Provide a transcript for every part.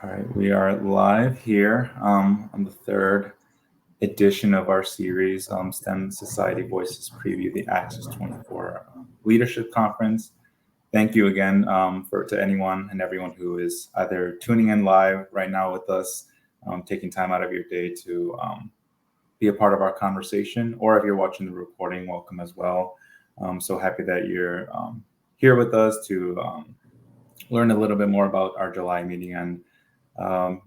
All right, we are live here on the third edition of our series, STEM Society Voices Preview, the ACCESSE24 Leadership Conference. Thank you again to anyone and everyone who is either tuning in live right now with us, taking time out of your day to be a part of our conversation, or if you're watching the recording, welcome as well. So happy that you're here with us to learn a little bit more about our July meeting. And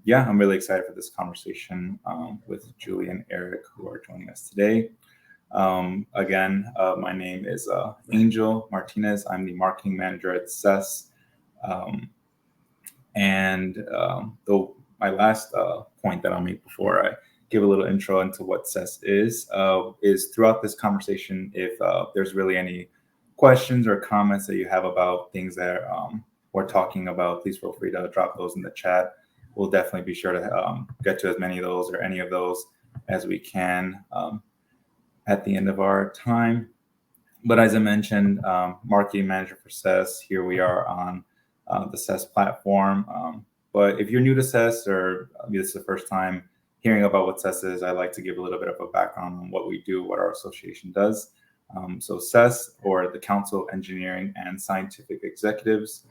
yeah, I'm really excited for this conversation with Julie and Erik, who are joining us today. Again, my name is Angel Martinez. I'm the marketing manager at CESSE. My last point that I'll make before I give a little intro into what CESSE is throughout this conversation, if there's really any questions or comments that you have about things that we're talking about, please feel free to drop those in the chat. We'll definitely be sure to get to as many of those or any of those as we can at the end of our time. But as I mentioned, marketing manager for CESSE, here we are on the CESSE platform. But if you're new to CESSE, or this is the first time hearing about what CESSE is, I'd like to give a little bit of a background on what we do, what our association does. So CESSE, or the Council of Engineering and Scientific Executives,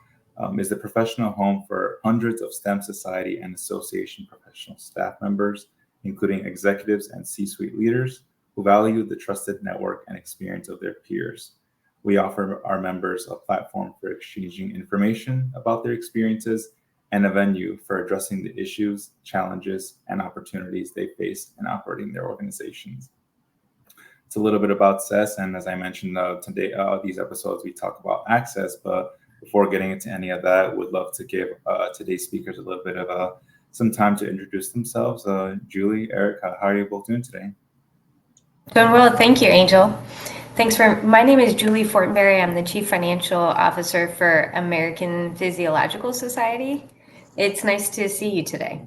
is the professional home for hundreds of STEM society and association professional staff members, including executives and C-suite leaders who value the trusted network and experience of their peers. We offer our members a platform for exchanging information about their experiences and a venue for addressing the issues, challenges, and opportunities they face in operating their organizations. It's a little bit about CESSE, and as I mentioned today, these episodes we talk about access, but before getting into any of that, would love to give today's speakers a little bit of some time to introduce themselves. Julie, Erik, how are you both doing today? Doing well, thank you, Angel. My name is Julie Fortenberry. I'm the Chief Financial Officer for American Physiological Society. It's nice to see you today.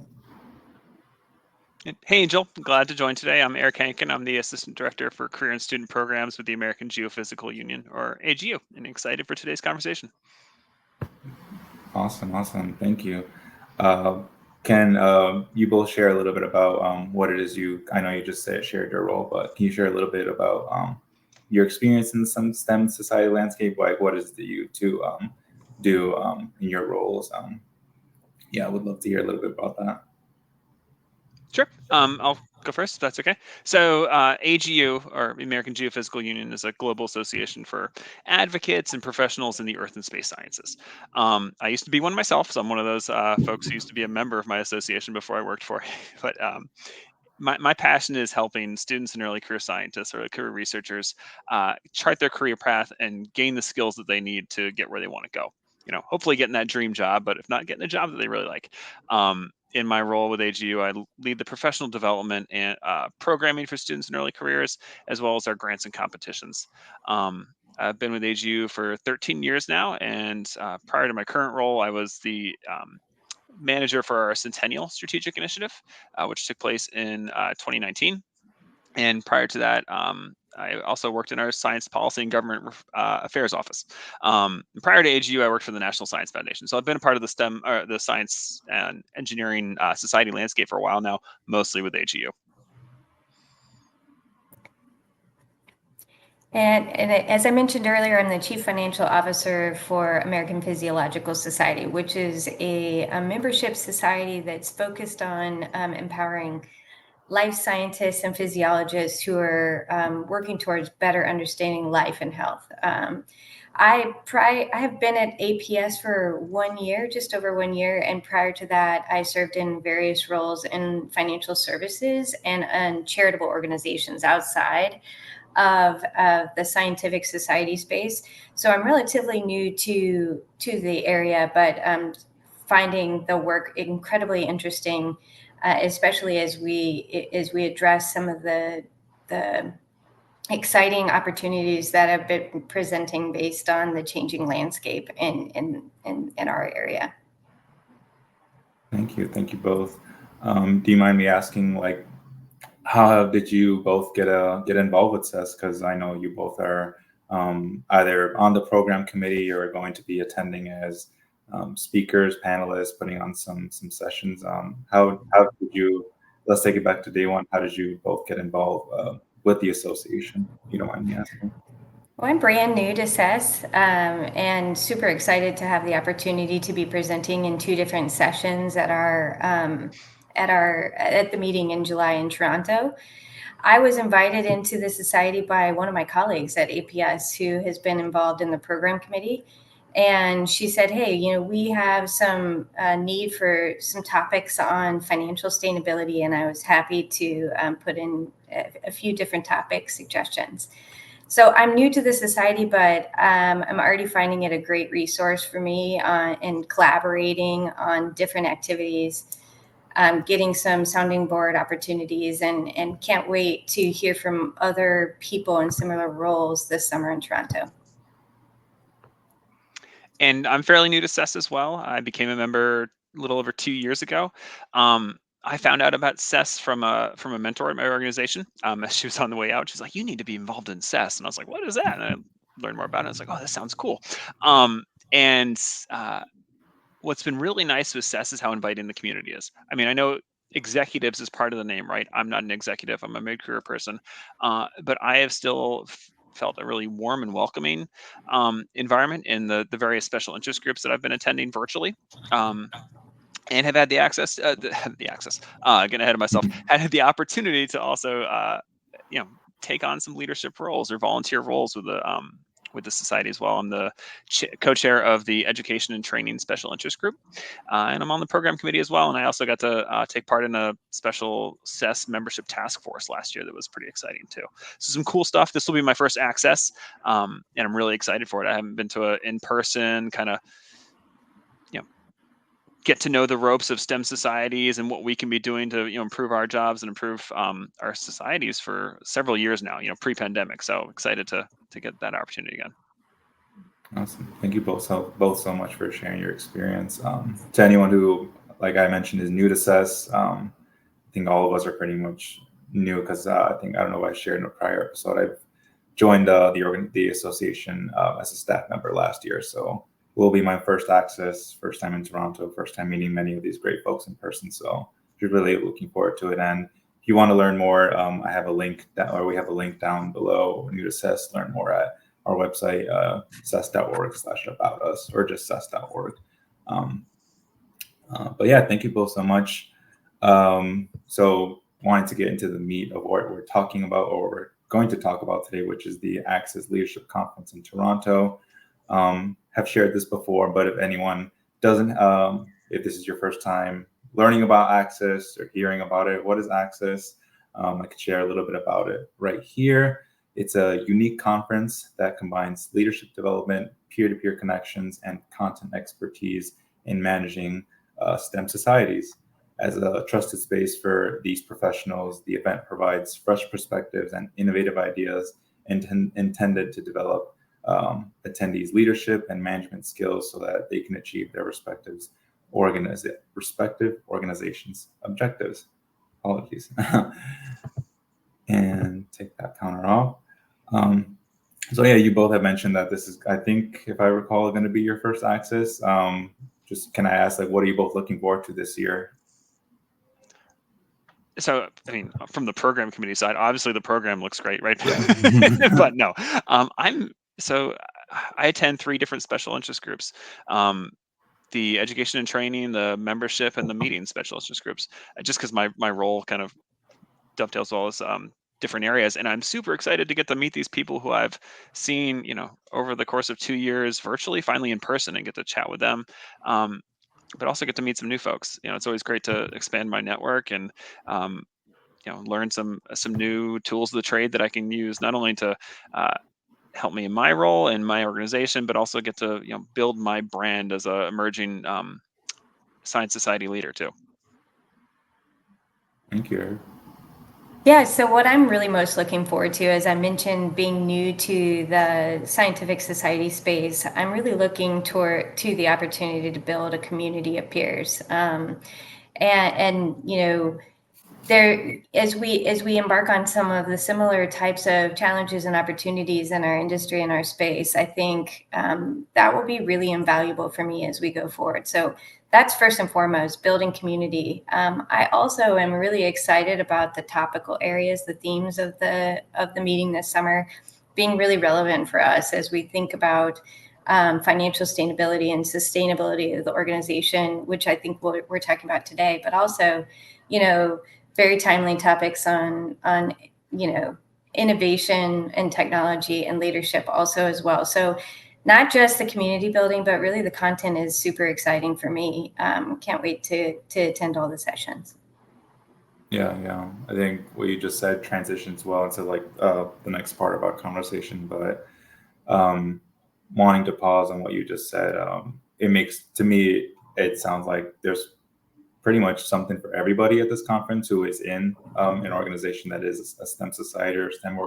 Hey, Angel. Glad to join today. I'm Erik Hankin. I'm the Assistant Director for Career and Student Programs with the American Geophysical Union, or AGU, and excited for today's conversation. Awesome. Thank you. Can you both share a little bit about what it is I know you just shared your role, but can you share a little bit about your experience in some STEM society landscape? Like, what is it that you two do in your roles? Yeah, I would love to hear a little bit about that. Sure. I'll go first, if that's okay. So AGU, or American Geophysical Union, is a global association for advocates and professionals in the earth and space sciences. I used to be one myself, so I'm one of those folks who used to be a member of my association before I worked for it. But my passion is helping students and early career scientists or career researchers chart their career path and gain the skills that they need to get where they want to go. Hopefully getting that dream job, but if not, getting a job that they really like. In my role with AGU, I lead the professional development and programming for students in early careers, as well as our grants and competitions. I've been with AGU for 13 years now, and prior to my current role, I was the manager for our Centennial Strategic Initiative, which took place in 2019. And prior to that, I also worked in our Science Policy and Government Affairs Office. Prior to AGU, I worked for the National Science Foundation. So I've been a part of the STEM, or the Science and Engineering Society landscape for a while now, mostly with AGU. And as I mentioned earlier, I'm the Chief Financial Officer for American Physiological Society, which is a membership society that's focused on empowering life scientists and physiologists who are working towards better understanding life and health. I have been at APS for 1 year, just over 1 year, and prior to that, I served in various roles in financial services and charitable organizations outside of the scientific society space. So I'm relatively new to the area, but finding the work incredibly interesting, especially as we address some of the exciting opportunities that have been presenting based on the changing landscape in our area. Thank you both. Do you mind me asking, like, how did you both get involved with CESSE? Because I know you both are either on the program committee or going to be attending as speakers, panelists, putting on some sessions. How did you? Let's take it back to day one. How did you both get involved with the association? If you don't mind me asking. Well, I'm brand new to CESSE and super excited to have the opportunity to be presenting in 2 different sessions at the meeting in July in Toronto. I was invited into the society by one of my colleagues at APS who has been involved in the program committee. And she said, hey, we have some need for some topics on financial sustainability. And I was happy to put in a few different topic suggestions. So I'm new to the society, but I'm already finding it a great resource for me in collaborating on different activities, getting some sounding board opportunities, and can't wait to hear from other people in similar roles this summer in Toronto. And I'm fairly new to CESSE as well. I became a member a little over 2 years ago. I found out about CESSE from a mentor at my organization. As she was on the way out, she's like, "You need to be involved in CESSE," and I was like, "What is that?" And I learned more about it. I was like, "Oh, that sounds cool." And what's been really nice with CESSE is how inviting the community is. I mean, I know executives is part of the name, right? I'm not an executive. I'm a mid-career person, but I have still felt a really warm and welcoming environment in the various special interest groups that I've been attending virtually. And have had the access, getting ahead of myself, had the opportunity to also, take on some leadership roles or volunteer roles with the society as well. I'm the co-chair of the Education and Training Special Interest Group, and I'm on the program committee as well. And I also got to take part in a special CESSE membership task force last year that was pretty exciting too. So some cool stuff. This will be my first ACCESSE, and I'm really excited for it. I haven't been to an in-person kind of, get to know the ropes of STEM societies and what we can be doing to improve our jobs and improve our societies for several years now, pre-pandemic. So excited to get that opportunity again. Awesome. Thank you both so much for sharing your experience. To anyone who, like I mentioned, is new to CESSE, I think all of us are pretty much new because I don't know if I shared in a prior episode, I've joined the association as a staff member last year. So will be my first ACCESSE, first time in Toronto, first time meeting many of these great folks in person. So we're really looking forward to it. And if you want to learn more, I have a link we have a link down below. New to CESSE, learn more at our website, cesse.org/about us, or just cesse.org. But yeah, thank you both so much. So wanting to get into the meat of what we're talking about, or what we're going to talk about today, which is the ACCESSE Leadership Conference in Toronto. Have shared this before, but if anyone doesn't, if this is your first time learning about ACCESSE or hearing about it, what is ACCESSE? I could share a little bit about it right here. It's a unique conference that combines leadership development, peer-to-peer connections, and content expertise in managing STEM societies. As a trusted space for these professionals, the event provides fresh perspectives and innovative ideas intended to develop attendees' leadership and management skills so that they can achieve their respective organizations' objectives. Apologies. And take that counter off. So yeah, you both have mentioned that this is, I think, if I recall, going to be your first ACCESSE. Just can I ask, like, what are you both looking forward to this year? So, I mean, from the program committee side, obviously the program looks great, right? But no, I attend 3 different special interest groups. The education and training, the membership, and the meeting special interest groups, just because my role kind of dovetails all this different areas. And I'm super excited to get to meet these people who I've seen, over the course of 2 years virtually, finally in person, and get to chat with them. But also get to meet some new folks. It's always great to expand my network and learn some new tools of the trade that I can use not only to help me in my role in my organization, but also get to build my brand as a emerging science society leader too. Thank you, Erik. Yeah, so what I'm really most looking forward to, as I mentioned, being new to the scientific society space, I'm really looking to the opportunity to build a community of peers. And as we embark on some of the similar types of challenges and opportunities in our industry and our space, I think that will be really invaluable for me as we go forward. So that's first and foremost, building community. I also am really excited about the topical areas, the themes of the meeting this summer being really relevant for us as we think about financial sustainability and sustainability of the organization, which I think we're talking about today, but also, very timely topics on innovation and technology and leadership also as well. So not just the community building, but really the content is super exciting for me. Can't wait to attend all the sessions. Yeah. I think what you just said transitions well into the next part of our conversation, but wanting to pause on what you just said, it sounds like there's pretty much something for everybody at this conference who is in an organization that is a STEM society or STEM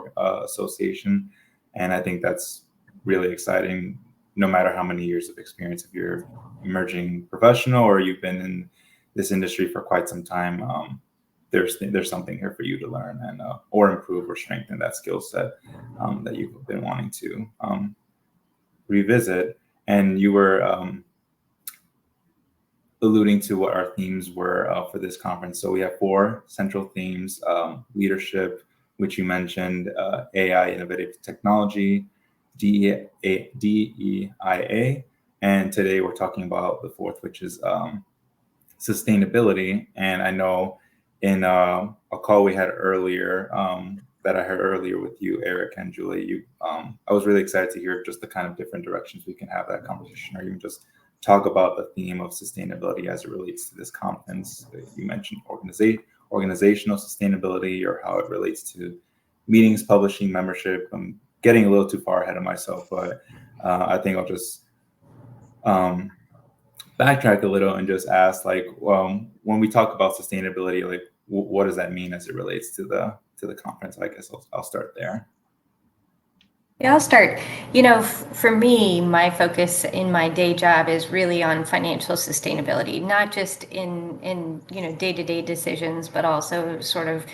association. And I think that's really exciting, no matter how many years of experience, if you're emerging professional or you've been in this industry for quite some time, there's something here for you to learn and or improve or strengthen that skill set that you've been wanting to revisit. And you were alluding to what our themes were for this conference. So we have 4 central themes: leadership, which you mentioned, AI, innovative technology, DEIA, and today we're talking about the 4th, which is sustainability. And I know in a call we had earlier that I heard earlier with you, Erik and Julie, I was really excited to hear just the kind of different directions we can have that conversation, or even just talk about the theme of sustainability as it relates to this conference. You mentioned organizational sustainability, or how it relates to meetings, publishing, membership. I'm getting a little too far ahead of myself, but I think I'll just backtrack a little and just ask, when we talk about sustainability, what does that mean as it relates to the conference? I guess I'll start there. Yeah, I'll start. For me, my focus in my day job is really on financial sustainability, not just in day-to-day decisions, but also sort of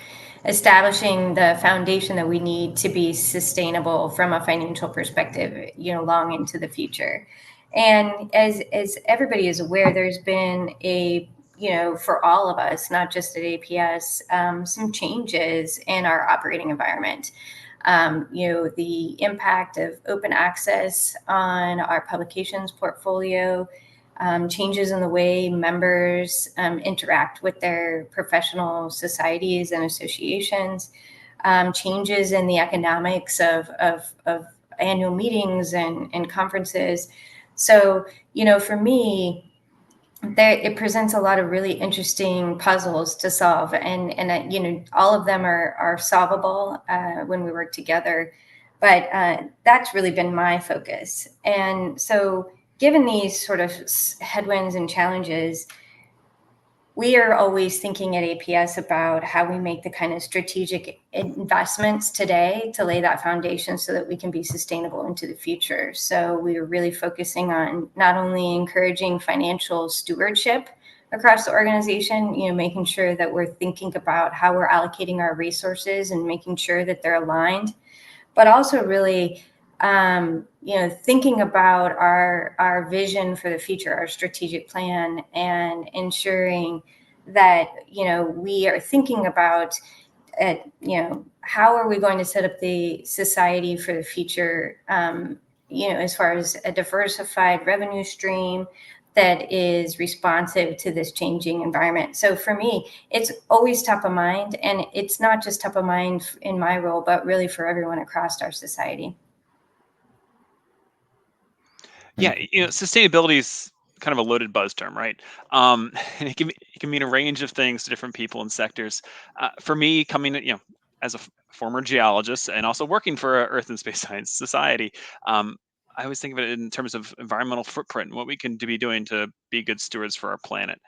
establishing the foundation that we need to be sustainable from a financial perspective, long into the future. And as everybody is aware, there's been for all of us, not just at APS, some changes in our operating environment. The impact of open access on our publications portfolio, changes in the way members interact with their professional societies and associations, changes in the economics of annual meetings and conferences. So, for me, it presents a lot of really interesting puzzles to solve, and all of them are solvable when we work together. But that's really been my focus. And so, given these sort of headwinds and challenges, we are always thinking at APS about how we make the kind of strategic investments today to lay that foundation so that we can be sustainable into the future. So we are really focusing on not only encouraging financial stewardship across the organization, making sure that we're thinking about how we're allocating our resources and making sure that they're aligned, but also really thinking about our vision for the future, our strategic plan, and ensuring that, we are thinking about, how are we going to set up the society for the future, as far as a diversified revenue stream that is responsive to this changing environment. So for me, it's always top of mind, and it's not just top of mind in my role, but really for everyone across our society. Yeah, sustainability is kind of a loaded buzz term, right? And it can mean a range of things to different people and sectors. For me, coming, as a former geologist and also working for Earth and Space Science Society, I always think of it in terms of environmental footprint and what we can be doing to be good stewards for our planet.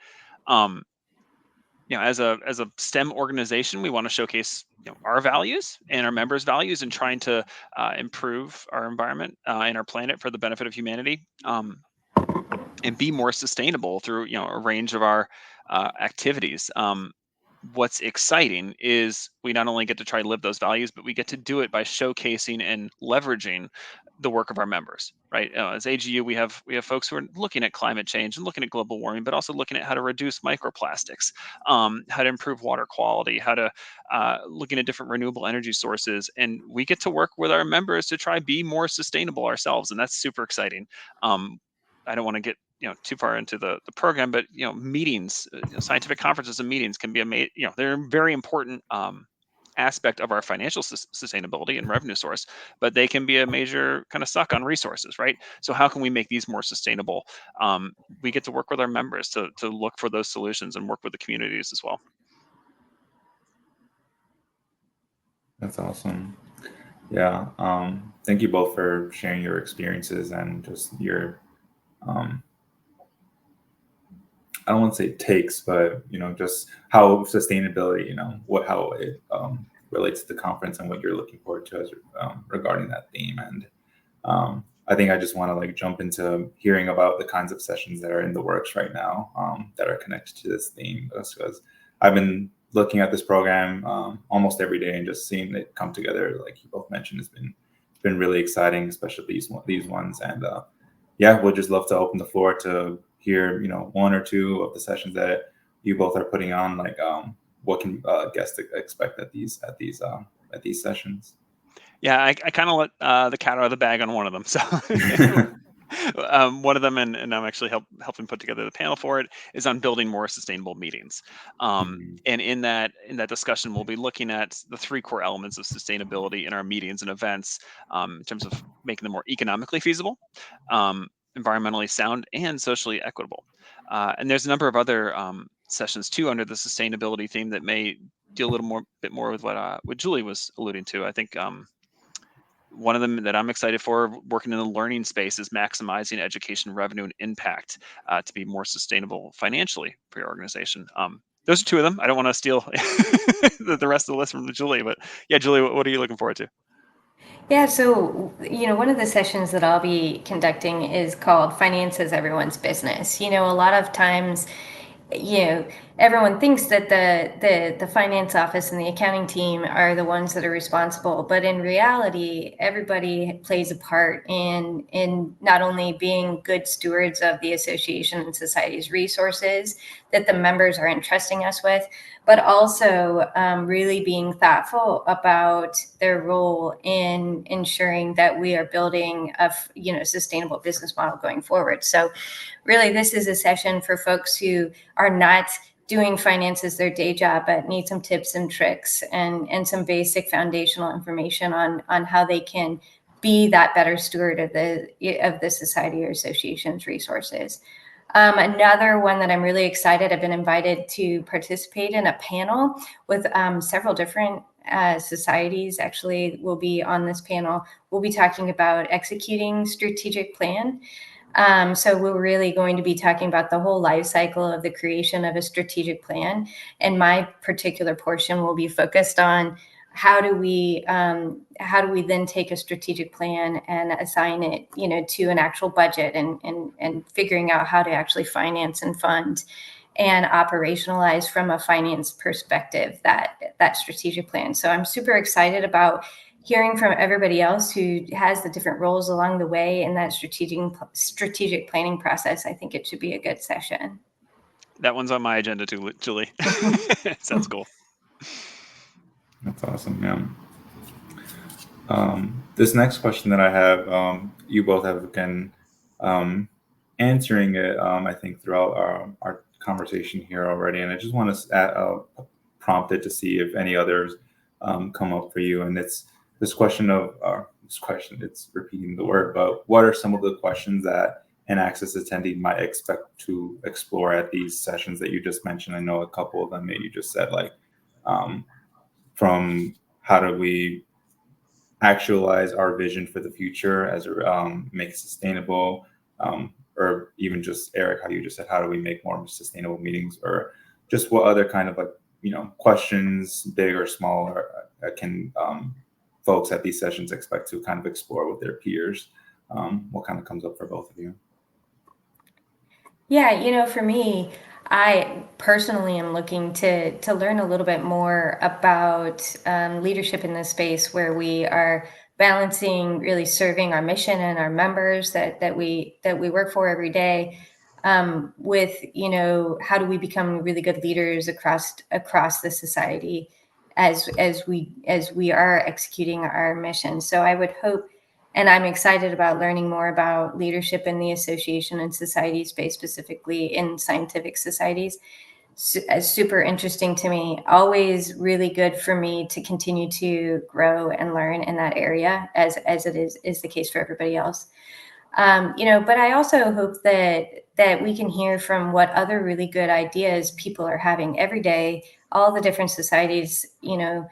As a STEM organization, we want to showcase our values and our members' values in trying to improve our environment and our planet for the benefit of humanity, and be more sustainable through a range of our activities. what's exciting is we not only get to try to live those values, but we get to do it by showcasing and leveraging the work of our members, right? As AGU, we have folks who are looking at climate change and looking at global warming, but also looking at how to reduce microplastics, how to improve water quality, how to looking at different renewable energy sources, and we get to work with our members to try be more sustainable ourselves, and that's super exciting. I don't want to get too far into the program, but meetings, scientific conferences and meetings can be they're a very important aspect of our financial sustainability and revenue source, but they can be a major kind of suck on resources, right? So how can we make these more sustainable? We get to work with our members to look for those solutions and work with the communities as well. That's awesome. Yeah. Thank you both for sharing your experiences and just your I don't want to say takes, but just how sustainability, how it relates to the conference and what you're looking forward to as regarding that theme. And I think I just want to like jump into hearing about the kinds of sessions that are in the works right now that are connected to this theme, because I've been looking at this program almost every day and just seeing it come together, like you both mentioned, it's been really exciting, especially these ones. And yeah, we'd just love to open the floor to hear, one or two of the sessions that you both are putting on. Like, what can guests expect at these sessions? Yeah, I kind of let the cat out of the bag on one of them. So one of them, and I'm actually helping put together the panel for it, is on building more sustainable meetings. And in that discussion, we'll be looking at the 3 core elements of sustainability in our meetings and events, in terms of making them more economically feasible, environmentally sound, and socially equitable. And there's a number of other sessions too under the sustainability theme that may deal a little bit more with what Julie was alluding to. I think one of them that I'm excited for, working in the learning space, is maximizing education revenue and impact to be more sustainable financially for your organization. Those are 2 of them. I don't want to steal the rest of the list from Julie, but yeah, Julie, what are you looking forward to? Yeah, so, one of the sessions that I'll be conducting is called Finance is Everyone's Business. A lot of times, everyone thinks that the finance office and the accounting team are the ones that are responsible, but in reality, everybody plays a part in not only being good stewards of the association and society's resources that the members are entrusting us with, but also really being thoughtful about their role in ensuring that we are building a sustainable business model going forward. So really, this is a session for folks who are not doing finance as their day job, but need some tips and tricks and some basic foundational information on how they can be that better steward of the society or association's resources. Another one that I'm really excited, I've been invited to participate in a panel with several different societies actually will be on this panel. We'll be talking about executing strategic plan. So we're really going to be talking about the whole life cycle of the creation of a strategic plan. And my particular portion will be focused on how do we then take a strategic plan and assign it, to an actual budget and figuring out how to actually finance and fund and operationalize from a finance perspective that strategic plan. So I'm super excited about hearing from everybody else who has the different roles along the way in that strategic planning process. I think it should be a good session. That one's on my agenda too, Julie. Sounds cool. That's awesome. Yeah. This next question that I have, you both have been answering it, I think, throughout our conversation here already. And I just want to prompt it to see if any others come up for you. And it's this question, it's repeating the word, but what are some of the questions that an ACCESSE attendee might expect to explore at these sessions that you just mentioned? I know a couple of them that you just said, like from how do we actualize our vision for the future as make it sustainable, or even just Erik, how you just said, how do we make more sustainable meetings, or just what other kind of questions, big or small, can folks at these sessions expect to kind of explore with their peers? What kind of comes up for both of you? Yeah, for me, I personally am looking to learn a little bit more about leadership in this space, where we are balancing really serving our mission and our members that we work for every day, with, you know, how do we become really good leaders across the society as we are executing our mission. So I would hope, and I'm excited about learning more about leadership in the association and society space, specifically in scientific societies. Super interesting to me. Always really good for me to continue to grow and learn in that area, as it is the case for everybody else. You know, but I also hope that we can hear from what other really good ideas people are having every day. All the different societies, you know,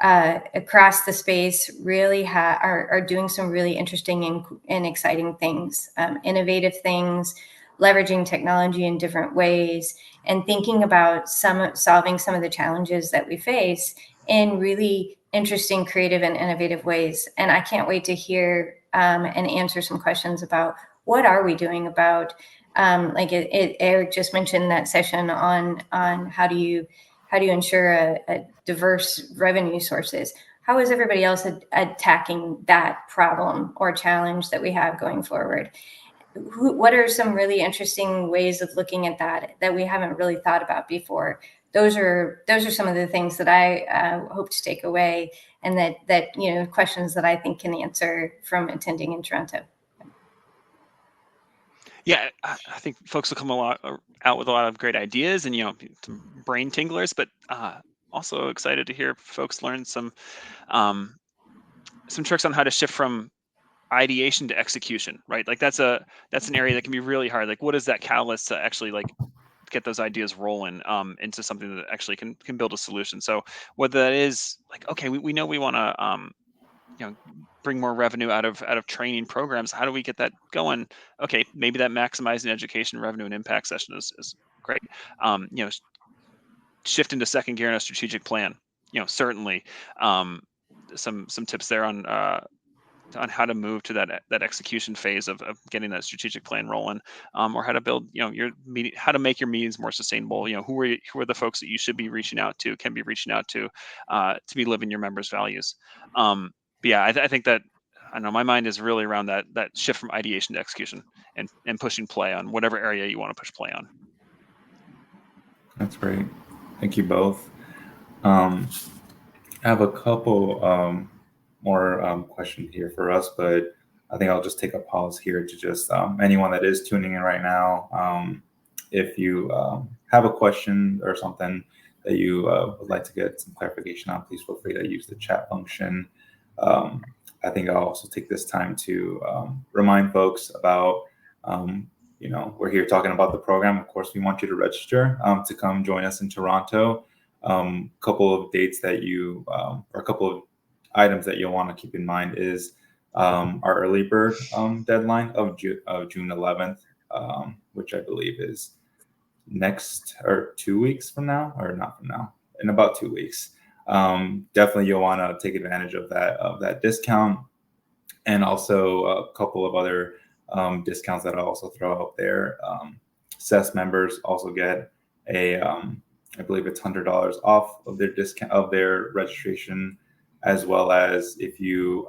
across the space really are doing some really interesting and exciting things, innovative things, leveraging technology in different ways, and thinking about solving some of the challenges that we face in really interesting, creative, and innovative ways. And I can't wait to hear and answer some questions about what are we doing about, like Erik just mentioned that session on how do you ensure a diverse revenue sources. How is everybody else attacking that problem or challenge that we have going forward? What are some really interesting ways of looking at that we haven't really thought about before? Those are some of the things that I hope to take away, and that you know, questions that I think can answer from attending in Toronto. Yeah, I think folks will come out with a lot of great ideas and, you know, some brain tinglers, but also excited to hear folks learn some tricks on how to shift from ideation to execution, right? Like that's an area that can be really hard. Like, what is that catalyst to actually like get those ideas rolling into something that actually can build a solution? So whether that is like, okay, we know we want to you know, bring more revenue out of training programs. How do we get that going? Okay, maybe that maximizing education revenue and impact session is great. You know, shift into second gear in a strategic plan. You know, certainly some tips there on how to move to that execution phase of getting that strategic plan rolling, or how to build, you know, your meeting, how to make your meetings more sustainable. You know, who are the folks that you should be reaching out to, can be reaching out to be living your members' values. But yeah, I think that, I know my mind is really around that shift from ideation to execution, and pushing play on whatever area you want to push play on. That's great. Thank you both. I have a couple more questions here for us, but I think I'll just take a pause here to just anyone that is tuning in right now, if you have a question or something that you would like to get some clarification on, please feel free to use the chat function. I think I'll also take this time to remind folks about, you know, we're here talking about the program. Of course, we want you to register to come join us in Toronto. Couple of dates that you, or a couple of items that you'll want to keep in mind is our early bird deadline of June 11th, which I believe is next, or 2 weeks from now, or not from now, in about 2 weeks. Definitely you'll want to take advantage of that discount, and also a couple of other discounts that I'll also throw out there. CESSE members also get a I believe it's $100 off of their discount of their registration, as well as if you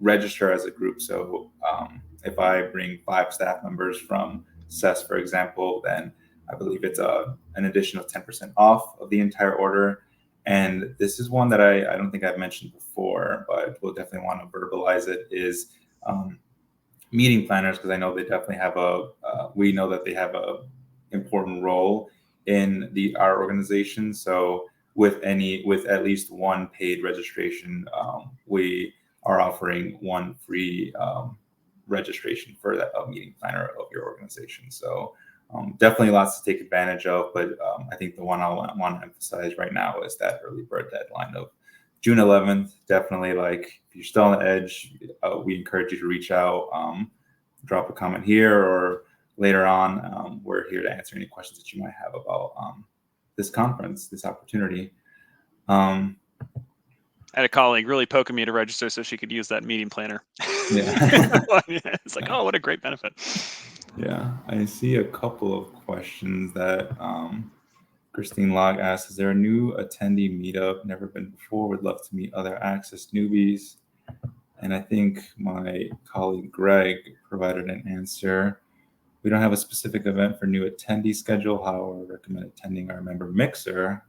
register as a group. So if I bring 5 staff members from CESSE, for example, then I believe it's an additional 10% off of the entire order. And this is one that I don't think I've mentioned before, but we'll definitely want to verbalize it, is meeting planners, because I know they definitely have we know that they have a important role in our organization. So with at least one paid registration, we are offering one free registration for a meeting planner of your organization. So definitely lots to take advantage of, but I think the one I want to emphasize right now is that early bird deadline of June 11th. Definitely, like, if you're still on the edge, we encourage you to reach out, drop a comment here or later on. We're here to answer any questions that you might have about this conference, this opportunity. I had a colleague really poking me to register so she could use that meeting planner. Yeah. It's like, oh, what a great benefit. Yeah, I see a couple of questions that Christine Log asks, is there a new attendee meetup? Never been before, would love to meet other Access newbies. And I think my colleague Greg provided an answer. We don't have a specific event for new attendee schedule. However, I recommend attending our member mixer,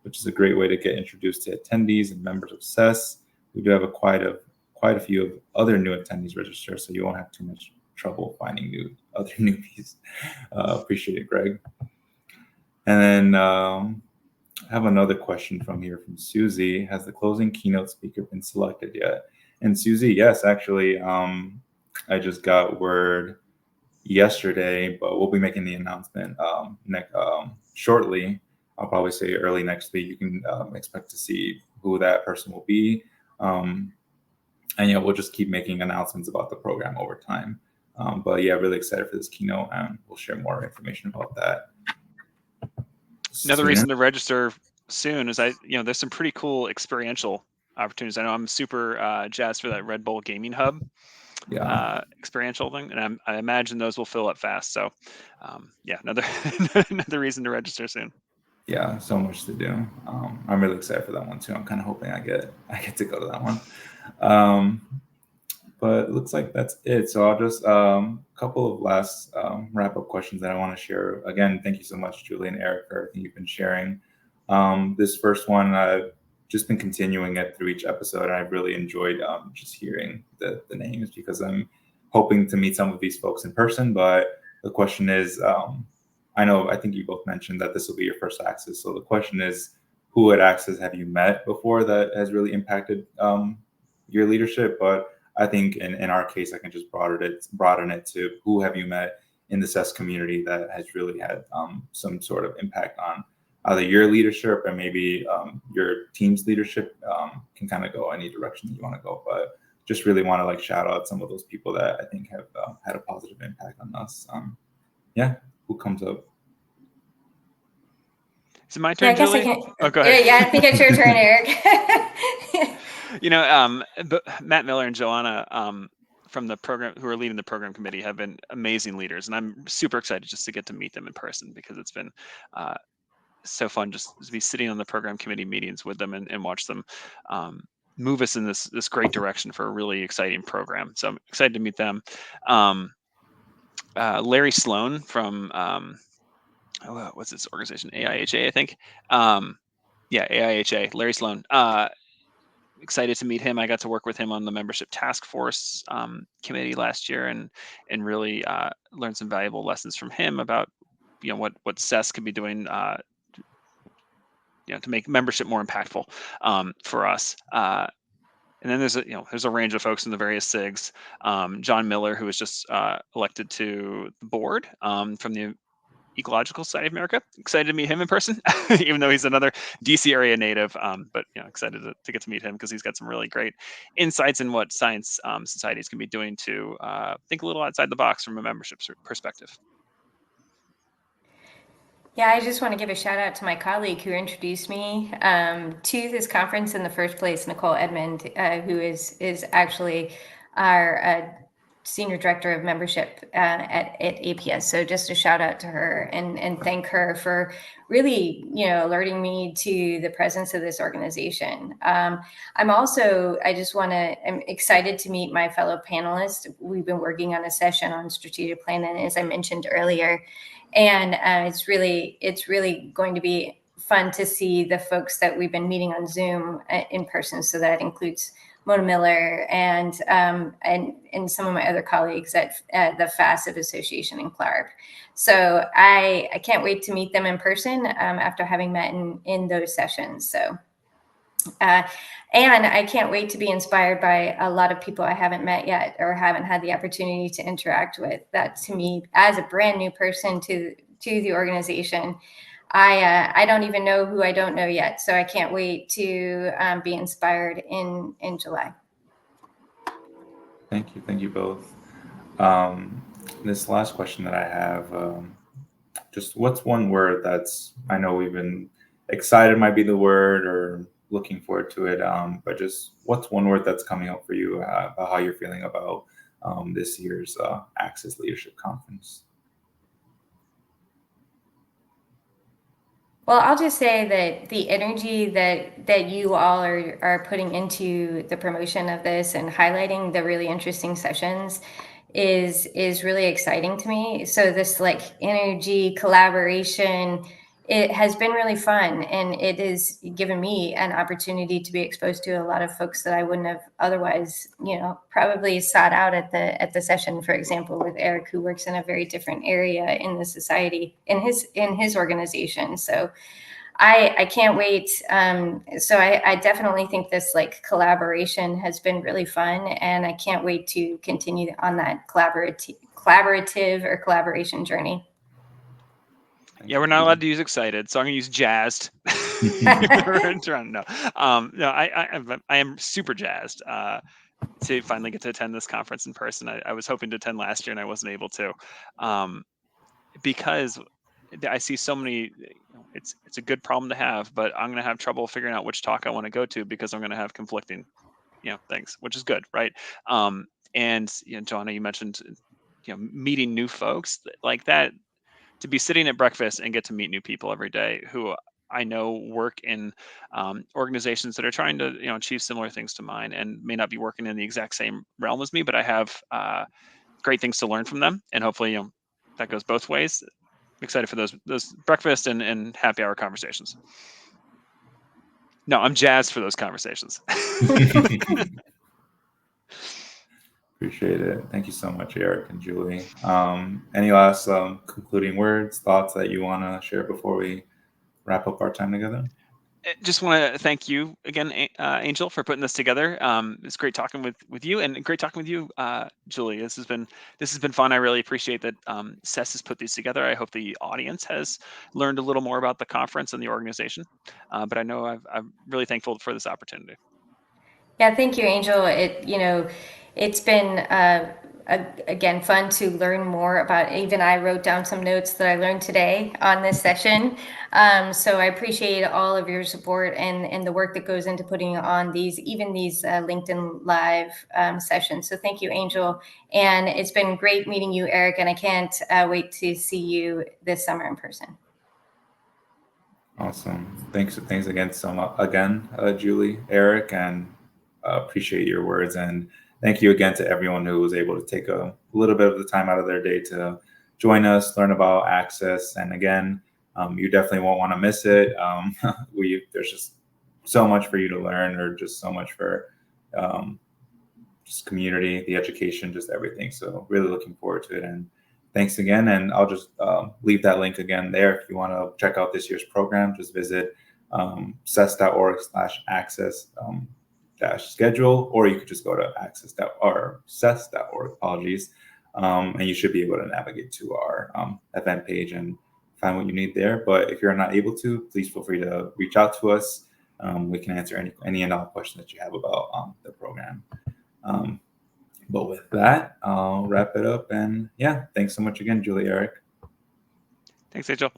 which is a great way to get introduced to attendees and members of CESSE. We do have quite a few of other new attendees register, so you won't have too much trouble finding other newbies. Appreciate it, Greg. And then I have another question from Susie. Has the closing keynote speaker been selected yet? And Susie, yes, actually, I just got word yesterday, but we'll be making the announcement shortly. I'll probably say early next week. You can expect to see who that person will be. And yeah, we'll just keep making announcements about the program over time. But yeah, really excited for this keynote, and we'll share more information about that. Another reason to register soon is there's some pretty cool experiential opportunities. I know I'm super jazzed for that Red Bull Gaming Hub experiential thing, and I imagine those will fill up fast. So yeah, another reason to register soon. Yeah, so much to do. I'm really excited for that one too. I'm kind of hoping I get to go to that one. But it looks like that's it. So I'll just couple of last wrap-up questions that I want to share. Again, thank you so much, Julie and Erik, for everything you've been sharing. This first one, I've just been continuing it through each episode, and I've really enjoyed just hearing the names, because I'm hoping to meet some of these folks in person. But the question is, I think you both mentioned that this will be your first Access. So the question is, who at Access have you met before that has really impacted your leadership? But I think in our case, I can just broaden it to who have you met in the CESSE community that has really had some sort of impact on either your leadership or maybe your team's leadership. Can kind of go any direction that you want to go, but just really want to shout out some of those people that I think have had a positive impact on us. Yeah, who comes up? Is it my turn, Julie? Oh, go ahead. Yeah, I think it's your turn, Erik. Matt Miller and Joanna from the program, who are leading the program committee, have been amazing leaders, and I'm super excited just to get to meet them in person, because it's been so fun just to be sitting on the program committee meetings with them and watch them move us in this great direction for a really exciting program. So I'm excited to meet them. Larry Sloan from what's this organization? AIHA, I think. Yeah, AIHA. Larry Sloan. Excited to meet him. I got to work with him on the membership task force committee last year, and really learn some valuable lessons from him about what CESSE could be doing to make membership more impactful for us. And then there's a range of folks in the various SIGs. John Miller, who was just elected to the board from the Ecological Society of America. Excited to meet him in person, even though he's another DC area native. But excited to get to meet him, because he's got some really great insights in what science societies can be doing to think a little outside the box from a membership perspective. Yeah, I just want to give a shout out to my colleague who introduced me to this conference in the first place, Nicole Edmond, who is actually our Senior Director of Membership at APS. So just a shout out to her and thank her for really, alerting me to the presence of this organization. I'm excited to meet my fellow panelists. We've been working on a session on strategic planning, as I mentioned earlier. And it's really going to be fun to see the folks that we've been meeting on Zoom in person. So that includes Mona Miller and some of my other colleagues at the FASF Association in Clark. So I can't wait to meet them in person after having met in those sessions. So. And I can't wait to be inspired by a lot of people I haven't met yet or haven't had the opportunity to interact with. That, to me, as a brand new person to the organization, I don't even know who I don't know yet. So I can't wait to be inspired in July. Thank you both. This last question that I have, just what's one word that's, I know we've been excited might be the word, or looking forward to it, but just what's one word that's coming up for you about how you're feeling about this year's ACCESSE Leadership Conference. Well, I'll just say that the energy that you all are putting into the promotion of this and highlighting the really interesting sessions is really exciting to me. So this like energy, collaboration, it has been really fun, and it has given me an opportunity to be exposed to a lot of folks that I wouldn't have otherwise, probably sought out at the session. For example, with Erik, who works in a very different area in the society in his organization. So I can't wait. So I definitely think this like collaboration has been really fun, and I can't wait to continue on that collaborative or collaboration journey. Yeah, we're not allowed to use excited, so I'm gonna use jazzed. No, I am super jazzed to finally get to attend this conference in person. I was hoping to attend last year and I wasn't able to, because I see so many. It's a good problem to have, but I'm gonna have trouble figuring out which talk I want to go to because I'm gonna have conflicting, things, which is good, right? And Joanna, you mentioned, meeting new folks like that. To be sitting at breakfast and get to meet new people every day who I know work in organizations that are trying to achieve similar things to mine and may not be working in the exact same realm as me, but I have great things to learn from them, and hopefully that goes both ways. I'm excited for those breakfast and happy hour conversations. No, I'm jazzed for those conversations. Appreciate it. Thank you so much, Erik and Julie. Any last concluding words, thoughts that you want to share before we wrap up our time together? Just want to thank you again, Angel, for putting this together. It's great talking with you, and great talking with you, Julie. This has been fun. I really appreciate that CESSE has put these together. I hope the audience has learned a little more about the conference and the organization. But I know I'm really thankful for this opportunity. Yeah, thank you, Angel. It's been again fun to learn more about. Even I wrote down some notes that I learned today on this session. So I appreciate all of your support and the work that goes into putting on these LinkedIn Live sessions. So thank you, Angel. And it's been great meeting you, Erik. And I can't wait to see you this summer in person. Awesome. Thanks again so much Julie, Erik, and appreciate your words, and thank you again to everyone who was able to take a little bit of the time out of their day to join us, learn about ACCESSE. And again, you definitely won't want to miss it. There's just so much for you to learn, or just so much for just community, the education, just everything. So really looking forward to it. And thanks again. And I'll just leave that link again there. If you want to check out this year's program, just visit CESSE.org/access schedule, or you could just go to CESSE.org, apologies, and you should be able to navigate to our event page and find what you need there. But if you're not able to, please feel free to reach out to us. We can answer any and all questions that you have about the program. But with that, I'll wrap it up. And yeah, thanks so much again, Julie, Erik. Thanks, Angel.